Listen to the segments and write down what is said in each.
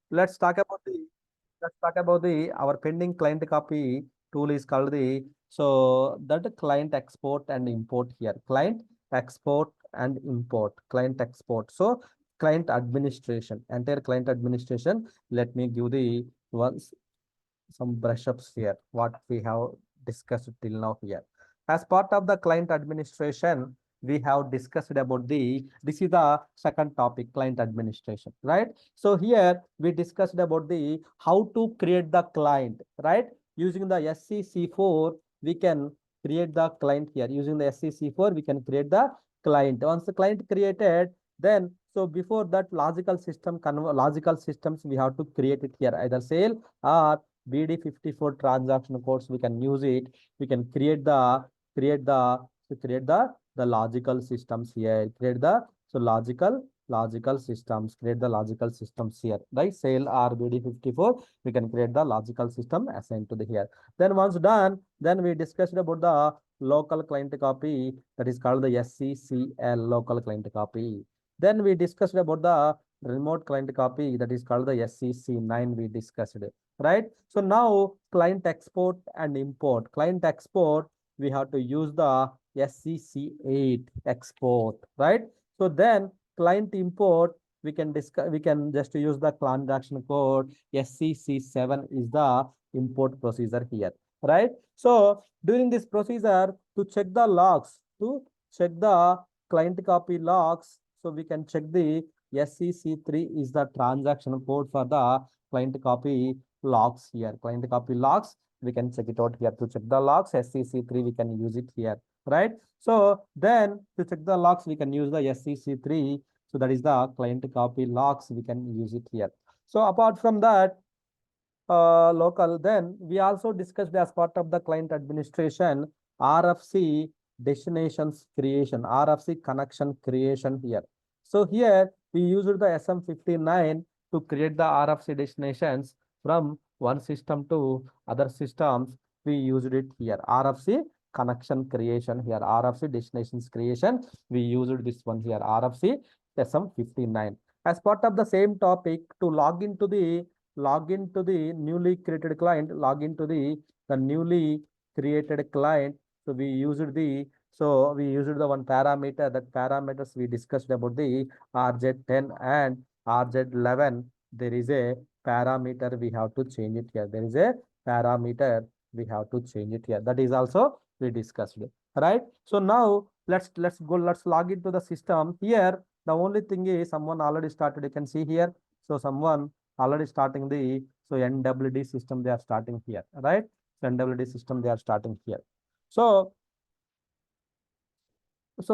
let's talk about the our pending client copy tool is called the so that client export and import here. Client export and import. Client export. So client administration, entire client administration. Let me give the once some brush ups here. What we have discussed till now here. As part of the client administration, we have discussed about this is the second topic, client administration, right? So here we discussed about the how to create the client, right? Using the SCC4, we can create the client here. Using the SCC4, we can create the client. Once the client created, then so before that logical systems we have to create it here, either sale or BD54 transaction codes. We can use it. We can create the the logical systems here. Create the so logical systems. Create the logical systems here. Right? Sale or BD54. We can create the logical system assigned to the here. Then once done, then we discussed about the local client copy that is called the SCCL local client copy. Then we discussed about the remote client copy that is called the SCC9 we discussed, right? So now client export and import. Client export, we have to use the SCC8 export, right? So then client import, we can discuss, we can just use the transaction code SCC7 is the import procedure here, right? So during this procedure, to check the logs, to check the client copy logs, so we can check the SCC3 is the transaction code for the client copy logs here. Client copy logs, we can check it out here. To check the logs, SCC3, we can use it here, right? So then to check the logs, we can use the SCC3. So that is the client copy logs, we can use it here. So apart from that, local, then we also discussed as part of the client administration, RFC destinations creation, RFC connection creation here. So here we used the SM59 to create the RFC destinations from one system to other systems. We used it here. RFC connection creation here. RFC destinations creation. We used this one here. RFC SM59. As part of the same topic, to log into the newly created client, log into the newly created client. So we used the one parameter. That parameters we discussed about the RZ10 and RZ11. There is a parameter we have to change it here. There is a parameter we have to change it here. That is also we discussed, right? So now let's log into the system here. The only thing is someone already started. You can see here. So someone already starting the NWD system they are starting here, right? So NWD system they are starting here. So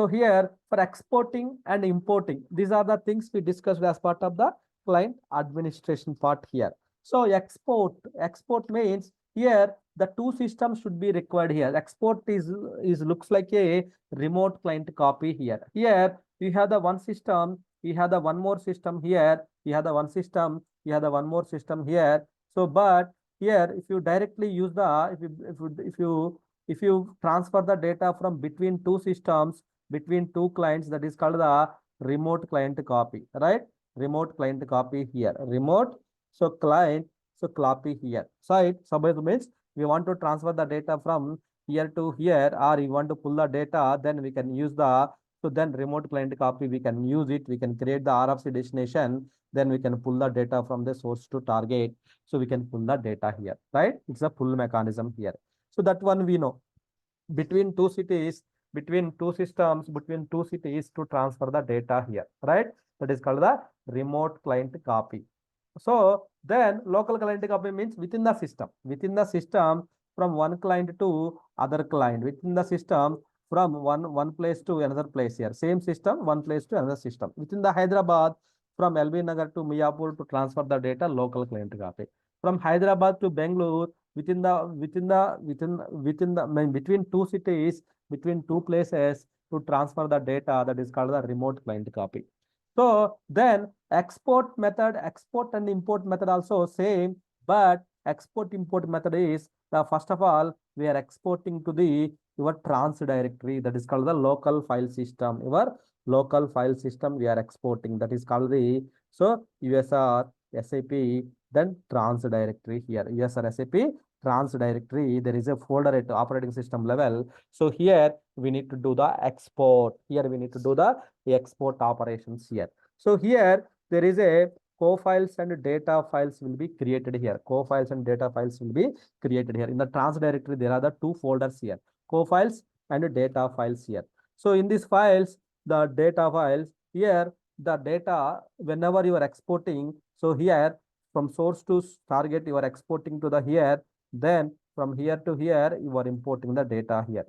here for exporting and importing, these are the things we discussed as part of the client administration part here. So export means here the two systems should be required here. Export is looks like a remote client copy here. Here we have the one system, we have the one more system here, we have the one system, we have the one more system here. So but here if you directly use the if you transfer the data from between two systems, between two clients, that is called the remote client copy, right? Remote client copy here. Remote, so client, so copy here. Site, suppose means we want to transfer the data from here to here, or you want to pull the data, then we can use the, so then remote client copy, we can use it. We can create the RFC destination, then we can pull the data from the source to target. So we can pull the data here, right? It's a pull mechanism here. So that one we know. Between two cities, between two systems, between two cities to transfer the data here, right? That is called the remote client copy. So then local client copy means within the system from one client to other client, within the system from one place to another place here. Same system, one place to another system. Within the Hyderabad, from LB Nagar to Miyapur to transfer the data, local client copy. From Hyderabad to Bangalore, between two cities, between two places to transfer the data, that is called the remote client copy. So then export and import method also same, but export import method is the first of all we are exporting to the your trans directory, that is called the local file system. Your local file system we are exporting, that is called the so USR SAP, then trans directory here. Yes, sir, SAP trans directory. There is a folder at operating system level. So here we need to do the export. Here we need to do the export operations here. So here there is a co-files and data files will be created here. Co-files and data files will be created here. In the trans directory, there are the two folders here, co-files and data files here. So in these files, the data files here, the data, whenever you are exporting, so here from source to target, you are exporting to the here, then from here to here, you are importing the data here.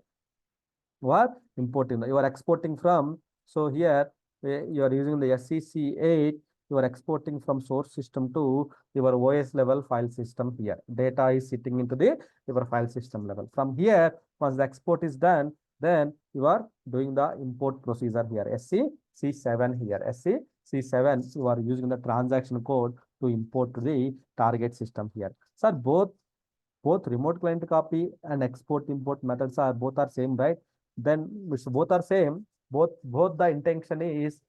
You are importing, you are exporting from, so here you are using the SCC8, you are exporting from source system to your OS level file system here. Data is sitting into the your file system level. From here, once the export is done, then you are doing the import procedure here. SCC7 here. SCC7, you are using the transaction code to import to the target system here. So both remote client copy and export import methods are both are same, right? Then both are same. Both the intention is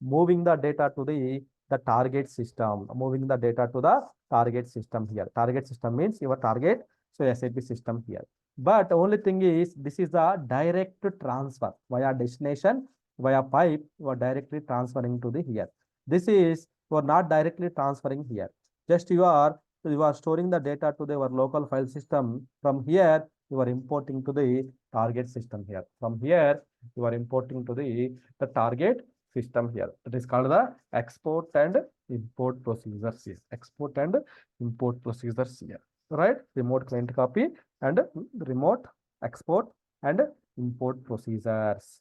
moving the data to the target system, moving the data to the target system here. Target system means your target, so SAP system here. But only thing is, this is the direct transfer via destination, via pipe, you are directly transferring to the here. This is, you are not directly transferring here. Just you are storing the data to your local file system. From here, you are importing to the target system here. From here, you are importing to the target system here. That is called the export and import procedures here. Export and import procedures here. Right? Remote client copy and remote export and import procedures.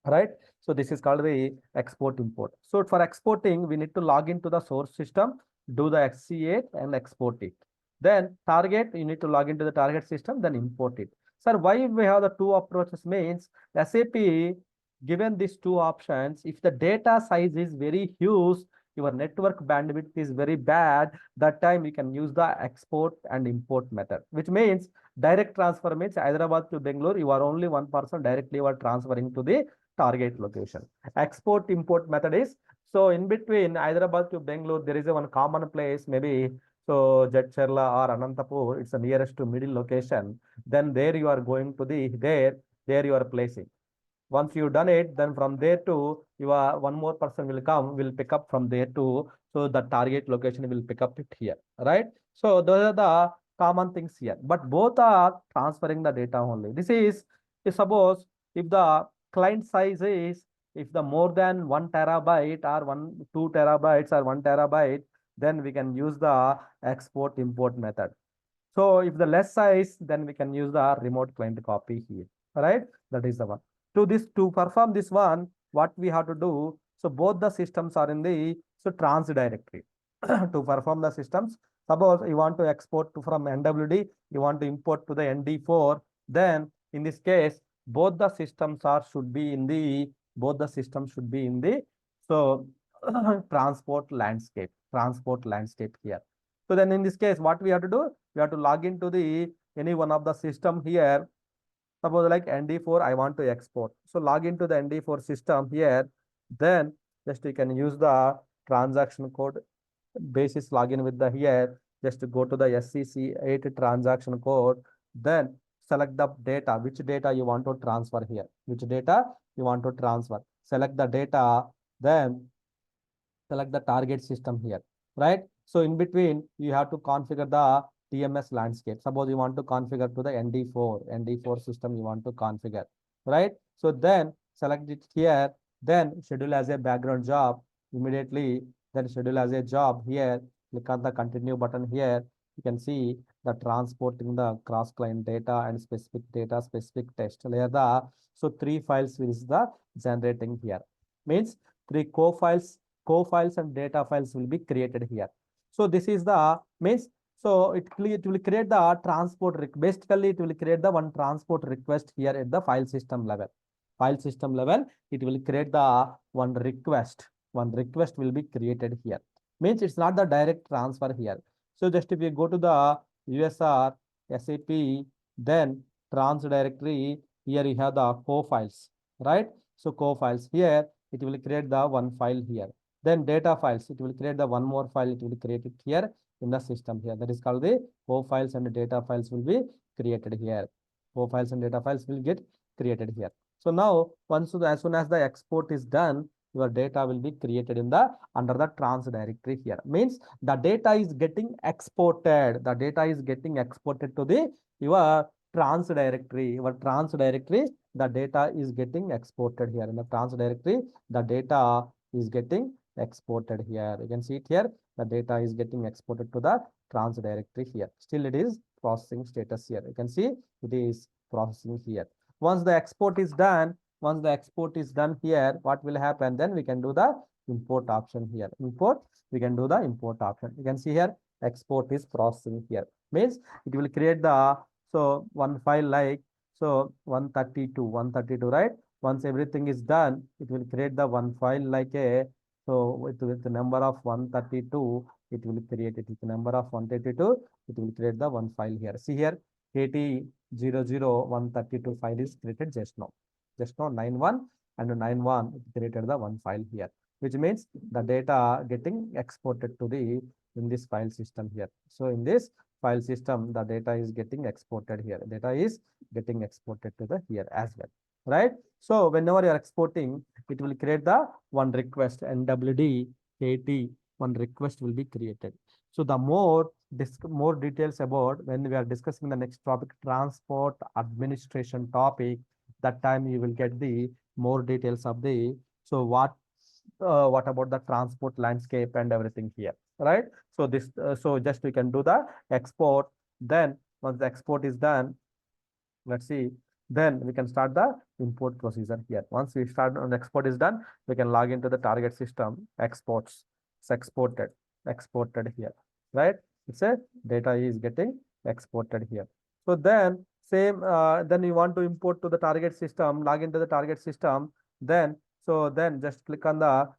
Right? So this is called the export import. So for exporting, we need to log into the source system, do the XC8 and export it. Then target, you need to log into the target system, then import it. Sir, why we have the two approaches means SAP given these two options, if the data size is very huge, your network bandwidth is very bad, that time you can use the export and import method, which means direct transfer means Hyderabad to Bangalore, you are only one person directly you are transferring to the target location. Export import method is, so in between Hyderabad to Bangalore, there is a one common place, maybe so Jadcherla or Anantapur, it's the nearest to middle location. Then there you are going to the there you are placing. Once you done it, then from there to your one more person will come, will pick up from there to, so the target location will pick up it here, right? So those are the common things here, but both are transferring the data only. This is suppose if the client size is, if the more than 1 TB or 2 TB or 1 TB, then we can use the export import method. So if the less size, then we can use the remote client copy here, right? That is the one. To perform this one, what we have to do, so both the systems are in the trans directory. To perform the systems, suppose you want to export from NWD, you want to import to the ND4, then in this case, both the systems should be in the so transport landscape here. So then in this case, what we have to do, we have to log into the any one of the system here. Suppose like ND4, I want to export. So log into the ND4 system here. Then just you can use the transaction code basis login with the here. Just to go to the SCC8 transaction code. Then select the data, which data you want to transfer here. Which data you want to transfer. Select the data, then select the target system here, right? So in between, you have to configure the TMS landscape. Suppose you want to configure to the ND4 system you want to configure, right? So then select it here, then schedule as a background job immediately, then schedule as a job here, click on the continue button here. You can see the transporting the cross client data and specific data, specific test layer. So 3 files is the generating here. Means 3 co-files and data files will be created here. So this is the means, so it will create the transport, basically it will create the one transport request here at the file system level. File system level, it will create the one request will be created here. Means it's not the direct transfer here. So just if you go to the USR, SAP, then trans directory, here you have the co-files, right? So co-files here, it will create the one file here. Then data files, it will create the one more file, it will create it here in the system here. That is called the O files, and the data files will be created here. O files and data files will get created here. So now, as soon as the export is done, your data will be created in the under the trans directory here. Means the data is getting exported. The data is getting exported to the your trans directory. Your trans directory, the data is getting exported here in the trans directory. The data is getting exported here. You can see it here. The data is getting exported to the trans directory here. Still, it is processing status here. You can see it is processing here. Once the export is done, here, what will happen? Then we can do the import option here. Import, we can do the import option. You can see here, export is processing here. Means it will create the one file like 132, right? Once everything is done, it will create the one file like a with the number of 132, it will create it. With the number of 132, it will create the one file here. See here, KT00132 file is created just now. 91 and 91, it created the one file here, which means the data getting exported to the in this file system here. So in this file system, the data is getting exported here. Data is getting exported to the here as well, right? So whenever you are exporting, it will create the one request, NWD KT, one request will be created. So the more details about when we are discussing the next topic, transport administration topic, that time you will get the more details of the what about the transport landscape and everything here, right? So this just we can do the export. Then once the export is done, let's see, then we can start the import procedure here. Once we start on export is done, we can log into the target system, exports. It's exported here, right? It's a data is getting exported here. So then same, then you want to import to the target system, log into the target system, then then just click on the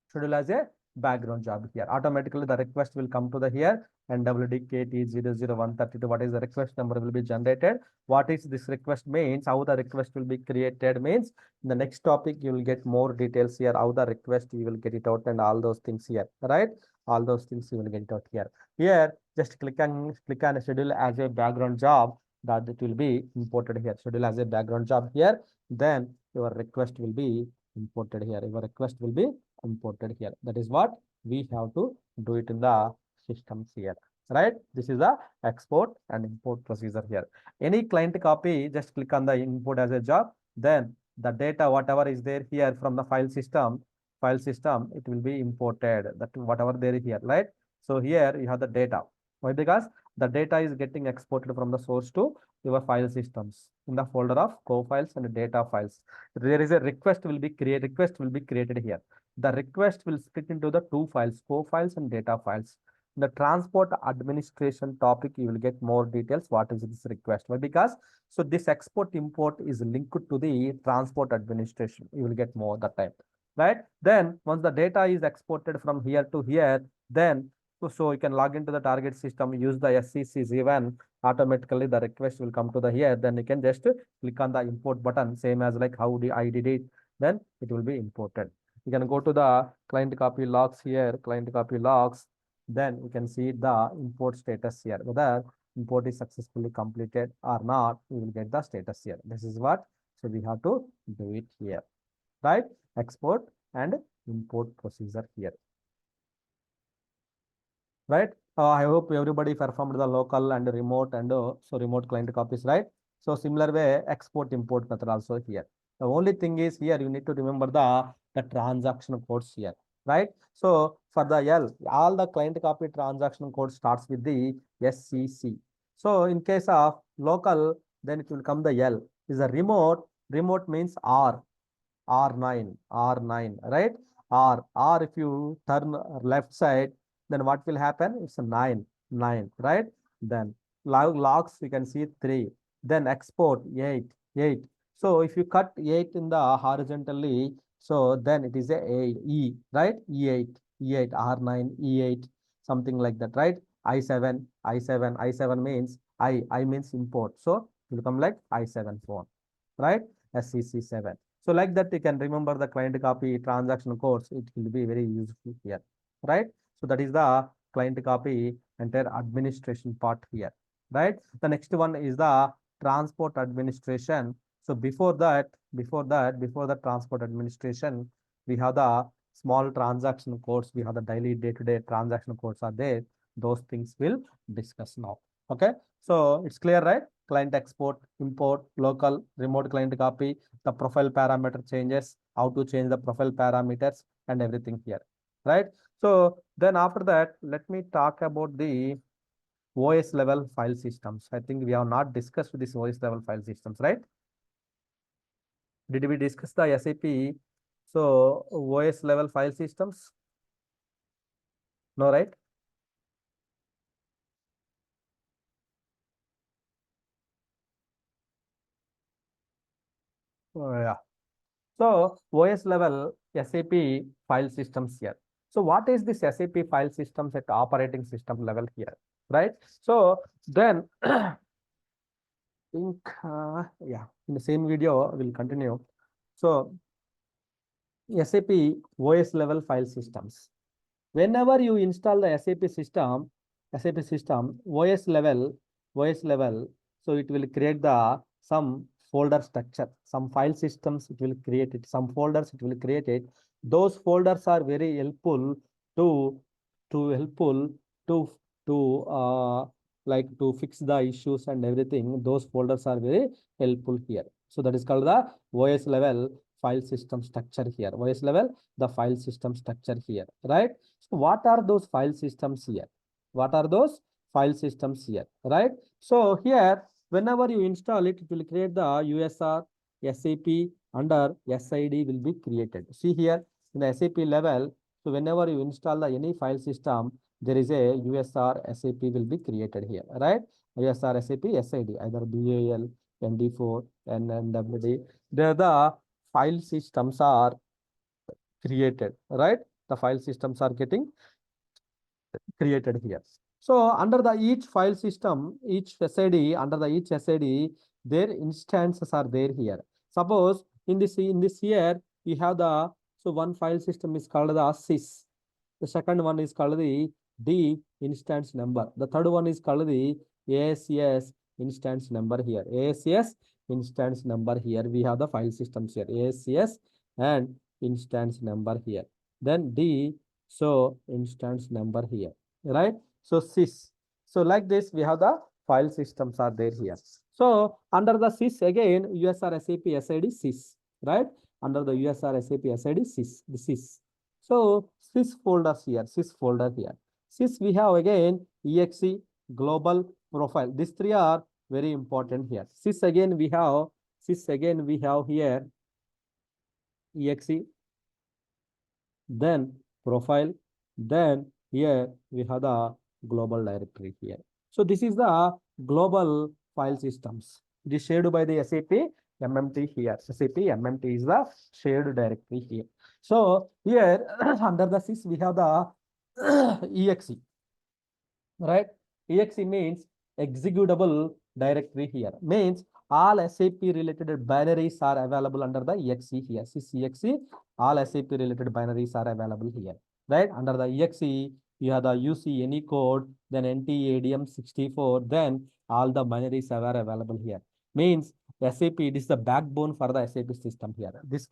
schedule as a background job here. Automatically the request will come to the here, and WDKT00132, what is the request number will be generated. What is this request means, how the request will be created means, in the next topic you will get more details here, how the request you will get it out and all those things here, right? All those things you will get it out here. Here, just click on schedule as a background job, that it will be imported here. Schedule as a background job here, then your request will be imported here. Your request will be imported here. That is what we have to do it in the systems here, right? This is the export and import procedure here. Any client copy, just click on the import as a job, then the data whatever is there here from the file system, it will be imported, that whatever there is here, right? So here you have the data. Why? Because the data is getting exported from the source to your file systems in the folder of co files and data files. There is a request will be created here. The request will split into the two files, co files and data files. In the transport administration topic, you will get more details. What is this request? Why? Because this export import is linked to the transport administration. You will get more that time, right? Then once the data is exported from here to here, then you can log into the target system, use the SCC7, automatically the request will come to the here. Then you can just click on the import button, same as like how I did it. Then it will be imported. You can go to the client copy logs here, client copy logs. Then you can see the import status here, whether import is successfully completed or not. You will get the status here. This is what, so we have to do it here, right? Export and import procedure here, right? I hope everybody performed the local and remote and remote client copies, right? So similar way, export import method also here. The only thing is here you need to remember the transaction codes here, right? So for the L, all the client copy transaction code starts with the SCC. So in case of local, then it will come the L. Is a remote. Remote means R9, right? R if you turn left side, then what will happen? It's a 9, right? Then logs, you can see 3. Then export 8. So if you cut 8 in the horizontally, so then it is a E, right? E8, R9, E8, something like that, right? I7 means I means import. So it will come like I7 phone, right? SCC7. So like that, you can remember the client copy transaction codes. It will be very useful here, right? So that is the client copy entire administration part here, right? The next one is the transport administration. So before the transport administration, we have the small transaction codes. We have the daily day-to-day transaction codes are there. Those things will discuss now. Okay. So it's clear, right? Client export, import, local, remote client copy, the profile parameter changes, how to change the profile parameters and everything here, right? So then after that, let me talk about the OS level file systems. I think we have not discussed this OS level file systems, right? Did we discuss the SAP? So OS level file systems? No, right? Oh, yeah. So OS level SAP file systems here. So what is this SAP file systems at operating system level here, right? So then think yeah, in the same video we'll continue. So SAP OS level file systems. Whenever you install the SAP system OS level, so it will create the some folder structure, some file systems it will create it, some folders it will create it. Those folders are very helpful to helpful to like to fix the issues and everything. Those folders are very helpful here. So that is called the OS level file system structure here. OS level the file system structure here, right? So what are those file systems here? What are those file systems here, right? So here, whenever you install it, it will create the USR, SAP under SID will be created. See here in the SAP level, so whenever you install the any file system, there is a USR SAP will be created here, right? USR SAP SID, either BAL, ND4, NNWD. There the file systems are created, right? The file systems are getting created here. So under the each file system, each SID, under the each SID, their instances are there here. Suppose in this here, we have the, so one file system is called the sys. The second one is called the D instance number. The third one is called the ASS instance number here. ASS instance number here. We have the file systems here. ASS and instance number here. Then D, so instance number here, right? So sys. So like this, we have the file systems are there here. So under the sys again, USR SAP SID sys, right? Under the USR SAP SID sys, the sys. So sys folders here, sys folder here. Sys we have again exe, global, profile. These three are very important here. Sys again we have here exe, then profile, then here we have the global directory here. So this is the global file systems. It is shared by the SAP MMT here. SAP MMT is the shared directory here. So here under the sys we have the exe, right? Exe means executable directory here. Means all SAP related binaries are available under the exe here. Sys exe, all SAP related binaries are available here, right? Under the exe, you have the UC any code, then NTADM64, then all the binaries are available here. Means SAP, it is the backbone for the SAP system here. This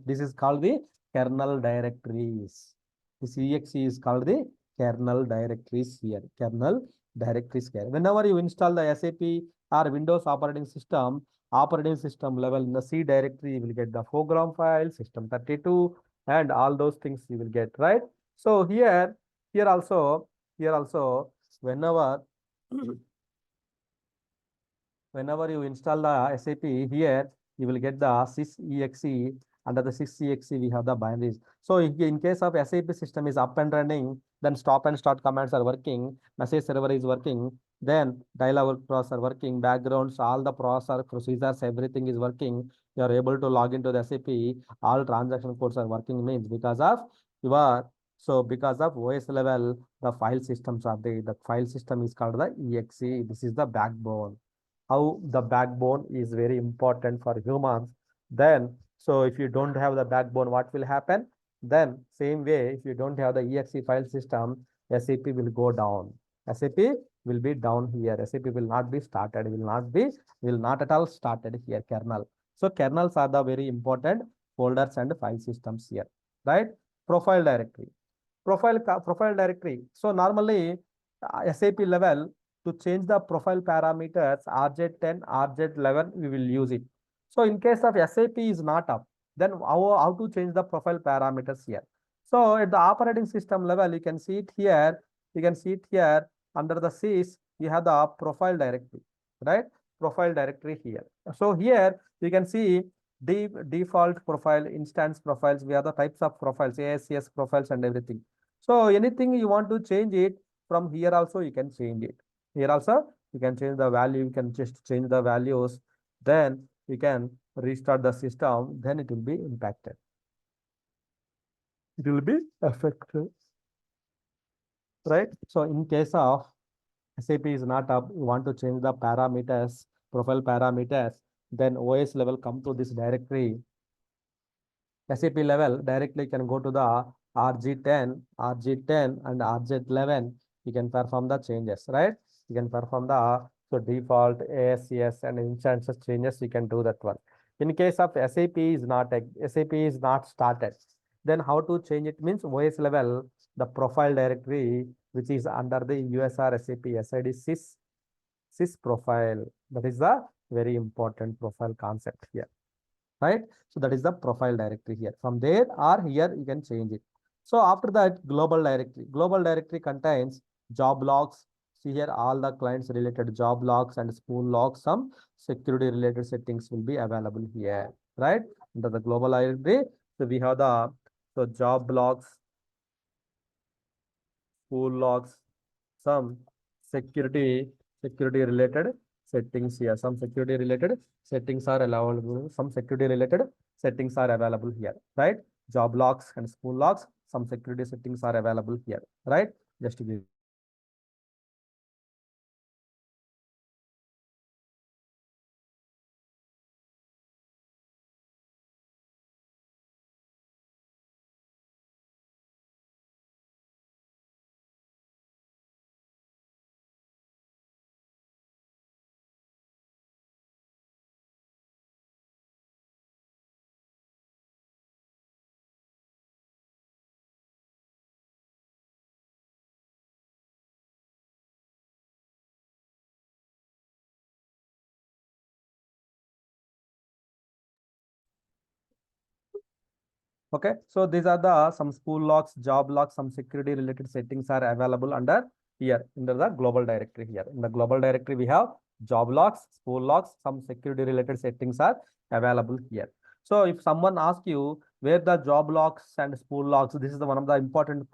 this is called the kernel directories. This exe is called the kernel directories here. Kernel directories here. Whenever you install the SAP or Windows operating system level in the C directory, you will get the program file, system32, and all those things you will get, right? So here also, whenever whenever you install the SAP here, you will get the sysexe. Under the sysexe, we have the binaries. So in case of SAP system is up and running, then stop and start commands are working, message server is working, then dialog process are working, backgrounds, all the process procedures, everything is working. You are able to log into the SAP, all transaction codes are working means because of your, so because of OS level, the file systems are there. The file system is called the exe. This is the backbone. How the backbone is very important for humans. Then So if you don't have the backbone, what will happen? Then same way, if you don't have the exe file system, SAP will go down. SAP will be down here. SAP will not be started, will not at all started here, kernel. So kernels are the very important folders and file systems here, right? Profile directory. Profile directory. So normally SAP level, to change the profile parameters RJ10, RJ11, we will use it. So in case of SAP is not up, then how to change the profile parameters here? So at the operating system level, you can see it here. You can see it here under the sys, you have the profile directory, right? Profile directory here. So here you can see default profile, instance profiles. We have the types of profiles, ASCS profiles and everything. So anything you want to change it from here also you can change it. Here also you can change the value. You can just change the values. Then you can restart the system. Then it will be impacted. It will be affected, right? So in case of SAP is not up, you want to change the parameters, profile parameters, then OS level come to this directory. SAP level directly can go to the RG10, RG10 and RG11. You can perform the changes, right? You can perform the default ASCS and instances changes. You can do that one. In case of SAP is not started, then how to change it means OS level, the profile directory which is under the USR SAP SID sys profile. That is the very important profile concept here, right? So that is the profile directory here. From there or here you can change it. So after that, global directory. Global directory contains job logs. See here all the clients related job logs and spool logs. Some security related settings will be available here, right? Under the global directory, so we have the job logs, spool logs, some security related settings here. Some security related settings are allowable. Some security related settings are available here, right? Job logs and spool logs. Some security settings are available here, right? Just to give. Okay, so these are the some spool logs, job logs, some security related settings are available under here, under the global directory here. In the global directory, we have job logs, spool logs, some security related settings are available here. So if someone asks you where the job logs and spool logs, this is the one of the important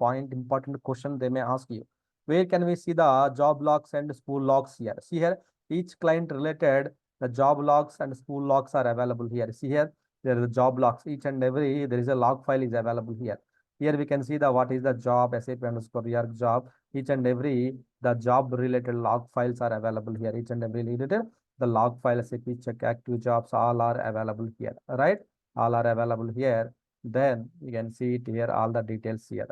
question they may ask you. Where can we see the job logs and spool logs here? See here, each client related, the job logs and spool logs are available here. See here, there is a job logs, each and every there is a log file is available here. Here we can see the what is the job SAP underscore reorg job. Each and every the job related log files are available here. Each and every related the log file SAP check active jobs all are available here, right? All are available here. Then you can see it here, all the details here,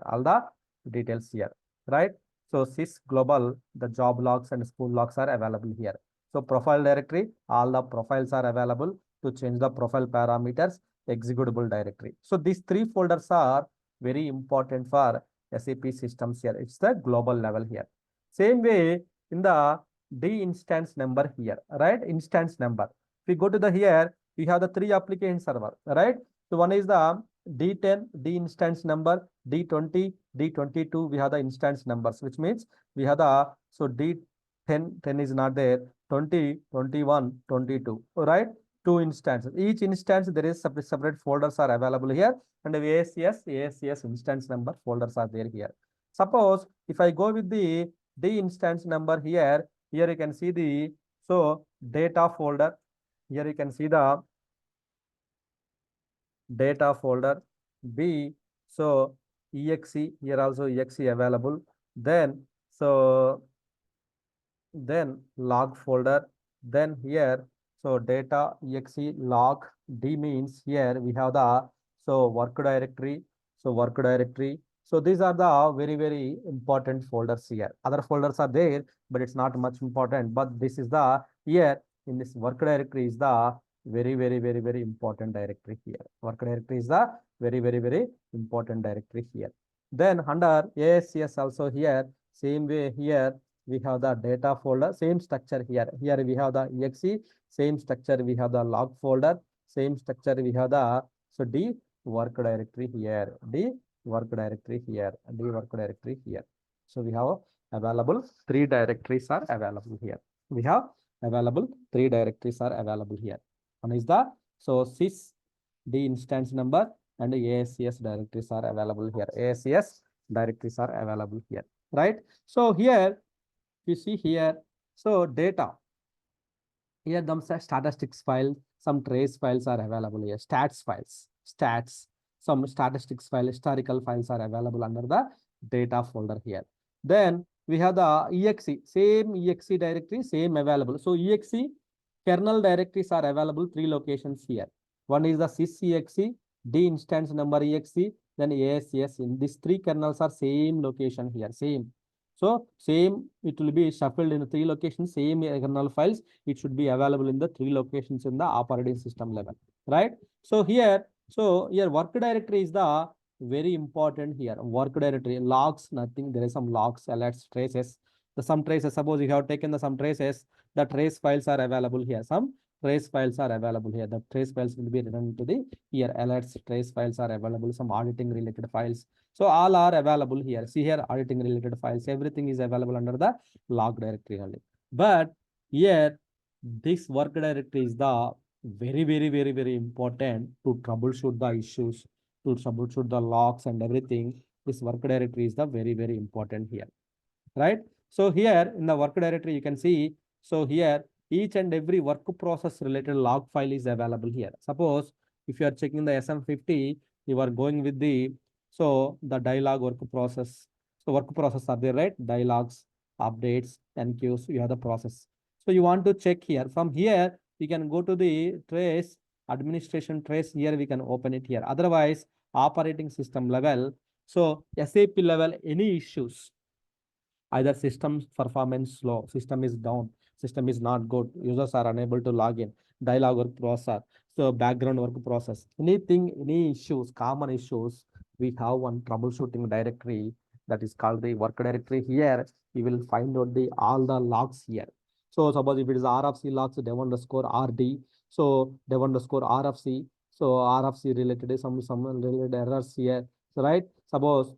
right? So sys global, the job logs and spool logs are available here. So profile directory, all the profiles are available. To change the profile parameters, executable directory. So these three folders are very important for SAP systems here. It's the global level here. Same way in the D instance number here, right? Instance number. If we go to the here, we have the three application server, right? So one is the D10, D instance number, D20, D22. We have the instance numbers, which means we have the D10 is not there, 20, 21, 22, right? Two instances. Each instance there is separate folders are available here, and ASCS instance number folders are there here. Suppose if I go with the D instance number here you can see the data folder. Here you can see the data folder. B exe, here also exe available. Then log folder. Then here So data exe log D means here we have the work directory. So work directory. So these are the very important folders here. Other folders are there, but it's not much important. But this is the here in this work directory is the very important directory here. Work directory is the very important directory here. Then under ASCS also here, same way here we have the data folder, same structure here. Here we have the exe, same structure we have the log folder, same structure we have the D work directory here, D work directory here, D work directory here. So we have available three directories are available here. We have available three directories are available here. One is the sys D instance number and ASCS directories are available here. ASCS directories are available here, right? So here you see here, so data here some statistics file, some trace files are available here, stats files, stats, some statistics file, historical files are available under the data folder here. Then we have the exe, same exe directory, same available. So exe kernel directories are available three locations here. One is the sysexe, D instance number exe, then ASCS. In these three kernels are same location here, same. So same, it will be shuffled in three locations, same kernel files. It should be available in the three locations in the operating system level, right? So here work directory is the very important here. Work directory logs, nothing. There is some logs, alerts, traces. The some traces. Suppose you have taken the some traces, the trace files are available here. Some trace files are available here. The trace files will be written to the here. Alerts, trace files are available. Some auditing related files. So all are available here. See here, auditing related files. Everything is available under the log directory only. But here, this work directory is the very important to troubleshoot the issues, to troubleshoot the logs and everything. This work directory is the very important here, right? So here in the work directory, you can see, so here each and every work process related log file is available here. Suppose if you are checking the SM50, you are going with the, so the dialog work process. So work process are there, right? Dialogues, updates, NQs, you have the process. So you want to check here. From here, you can go to the trace, administration trace. Here we can open it here. Otherwise, operating system level. So SAP level, any issues, either system performance slow, system is down, system is not good, users are unable to log in, dialog work process, so background work process, anything, any issues, common issues, we have one troubleshooting directory that is called the work directory. Here you will find out the all the logs here. So suppose if it is RFC logs, dev underscore RD, so dev underscore RFC, so RFC related some related errors here. So right, suppose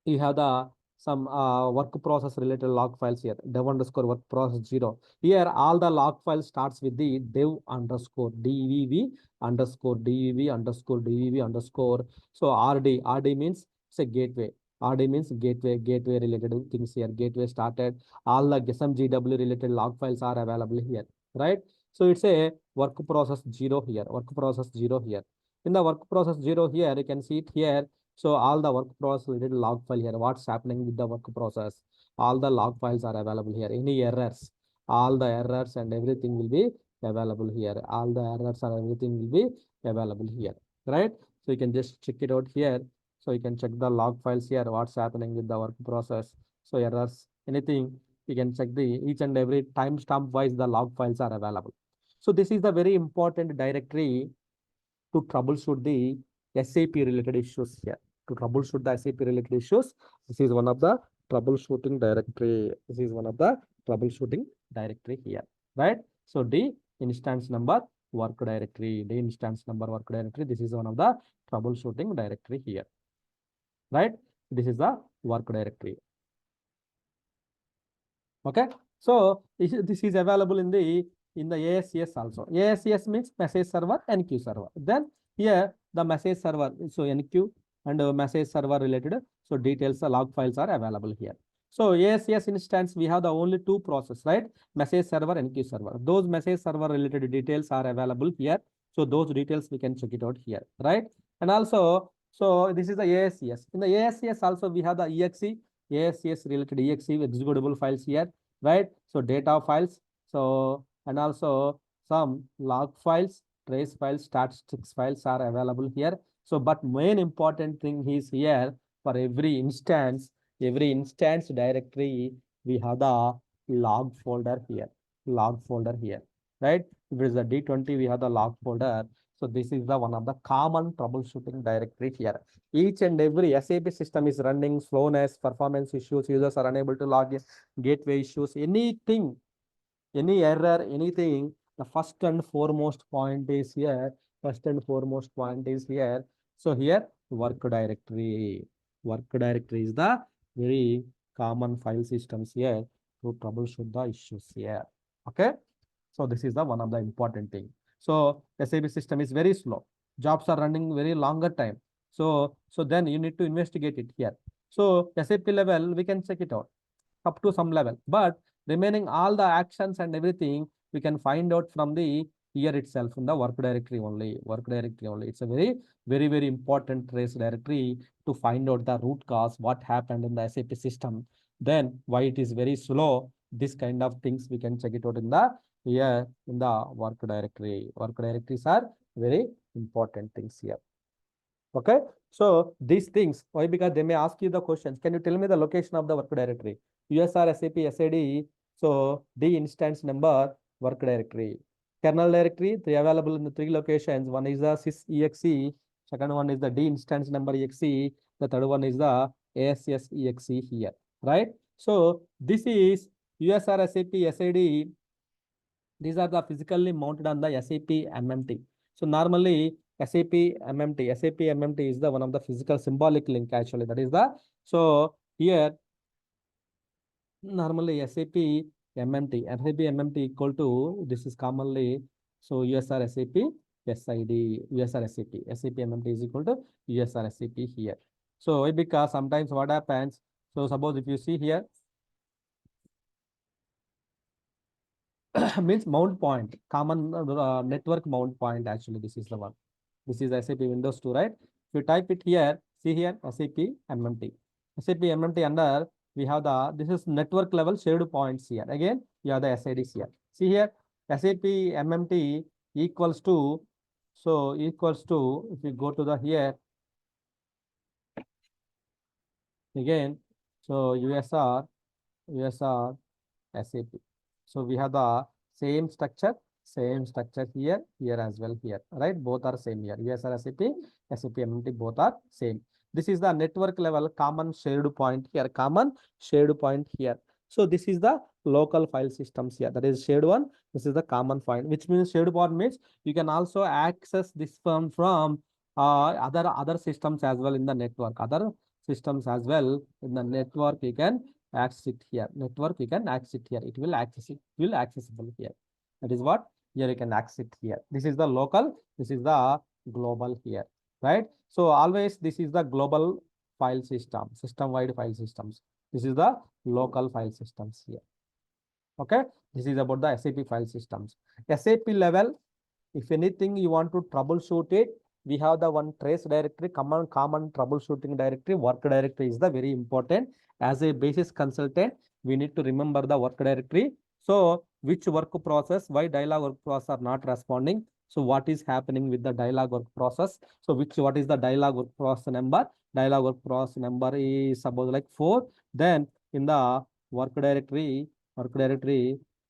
you have the some work process related log files here, dev underscore work process 0. Here all the log file starts with the dev underscore devv underscore devv underscore devv underscore. So rd means it's a gateway. RD means gateway related things here. Gateway started. All the SMGW related log files are available here, right? So it's a work process 0 here. Work process 0 here. In the work process 0 here, you can see it here. So all the work process related log file here, what's happening with the work process, all the log files are available here. Any errors, all the errors and everything will be available here. All the errors and everything will be available here, right? So you can just check it out here. So you can check the log files here, what's happening with the work process. So errors, anything, you can check the each and every timestamp wise the log files are available. So this is the very important directory to troubleshoot the SAP related issues here. To troubleshoot the SAP related issues, this is one of the troubleshooting directory. This is one of the troubleshooting directory here, right? So D instance number work directory, D instance number work directory. This is one of the troubleshooting directory here, right? This is the work directory. Okay, so this is available in the ASCS also. ASCS means message server, NQ server. Then here the message server, so NQ and message server related, so details, the log files are available here. So ASCS instance, we have the only two process, right? Message server, NQ server. Those message server related details are available here. So those details we can check it out here, right? And also, so this is the ASCS. In the ASCS also we have the EXE, ASCS related EXE executable files here, right? So data files. So and also some log files, trace files, statistics files are available here. So, but main important thing is here for every instance directory, we have the log folder here, right? If it is a D20, we have the log folder. So this is the one of the common troubleshooting directory here. Each and every SAP system is running, slowness, performance issues, users are unable to log in, gateway issues, anything, any error, anything, the first and foremost point is here. So here, work directory. Work directory is the very common file systems here to troubleshoot the issues here. Okay. So this is the one of the important thing. So SAP system is very slow. Jobs are running very longer time. So then you need to investigate it here. So SAP level, we can check it out up to some level, but remaining all the actions and everything we can find out from the here itself in the work directory only. It's a very important trace directory to find out the root cause, what happened in the SAP system, then why it is very slow. This kind of things we can check it out in the here in the work directory. Work directories are very important things here. Okay. So these things, why? Because they may ask you the questions. Can you tell me the location of the work directory? USR, SAP, SAD. So D instance number, work directory. Kernel directory, they available in the 3 locations. One is the sys exe, second one is the D instance number exe, the third one is the ASS exe here, right? So this is USR, SAP, SAD. These are the physically mounted on the SAP MMT. So normally SAP MMT is the one of the physical symbolic link actually. That is the, so here normally SAP MMT equal to, this is commonly, so USR SAP SID, SAP MMT is equal to USR SAP here. So because sometimes what happens, so suppose if you see here, means mount point, common network mount point. Actually, this is the one. This is SAP Windows 2, right? If you type it here, see here, SAP MMT. SAP MMT under, we have the, this is network level shared points here. Again, you have the SIDs here. See here, SAP MMT equals to, so equals to, if you go to the here, again, so USR SAP. So we have the same structure here as well here, right? Both are same here. USR SAP MMT, both are same. This is the network level common shared point here. So this is the local file systems here. That is shared one. This is the common file, which means shared point means you can also access this from other systems as well in the network. Other systems as well in the network, you can access it here. Network, you can access it here. It will accessible here. That is what here you can access it here. This is the local, this is the global here, right? So always this is the global file system wide file systems. This is the local file systems here. Okay, this is about the SAP file systems. SAP level, if anything you want to troubleshoot it, we have the one trace directory, common troubleshooting directory. Work directory is the very important. As a basis consultant, we need to remember the work directory. So which work process, why dialog work process are not responding? So what is happening with the dialog work process? So what is the dialog work process number? Dialog work process number is suppose like 4. Then in the work directory,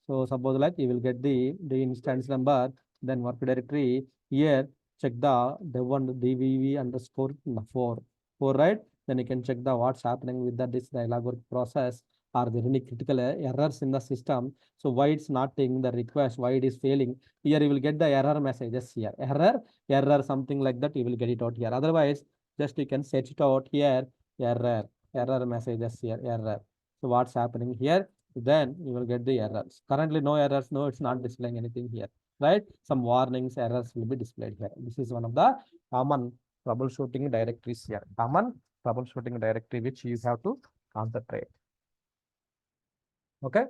so suppose like you will get the instance number, then work directory here, check the dev1 dvv underscore 4, right? Then you can check the what's happening with this dialog work process. Are there any critical errors in the system? So why it's not taking the request, why it is failing? Here you will get the error messages here. Error, something like that, you will get it out here. Otherwise, just you can set it out here, error messages here, error. So what's happening here? Then you will get the errors. Currently no errors, no, it's not displaying anything here, right? Some warnings, errors will be displayed here. This is one of the common troubleshooting directories here. Common troubleshooting directory which you have to concentrate. Okay.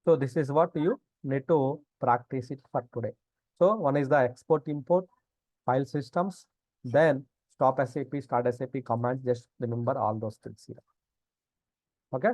So this is what you need to practice it for today. So one is the export import file systems, then stop SAP, start SAP commands. Just remember all those things here. Okay.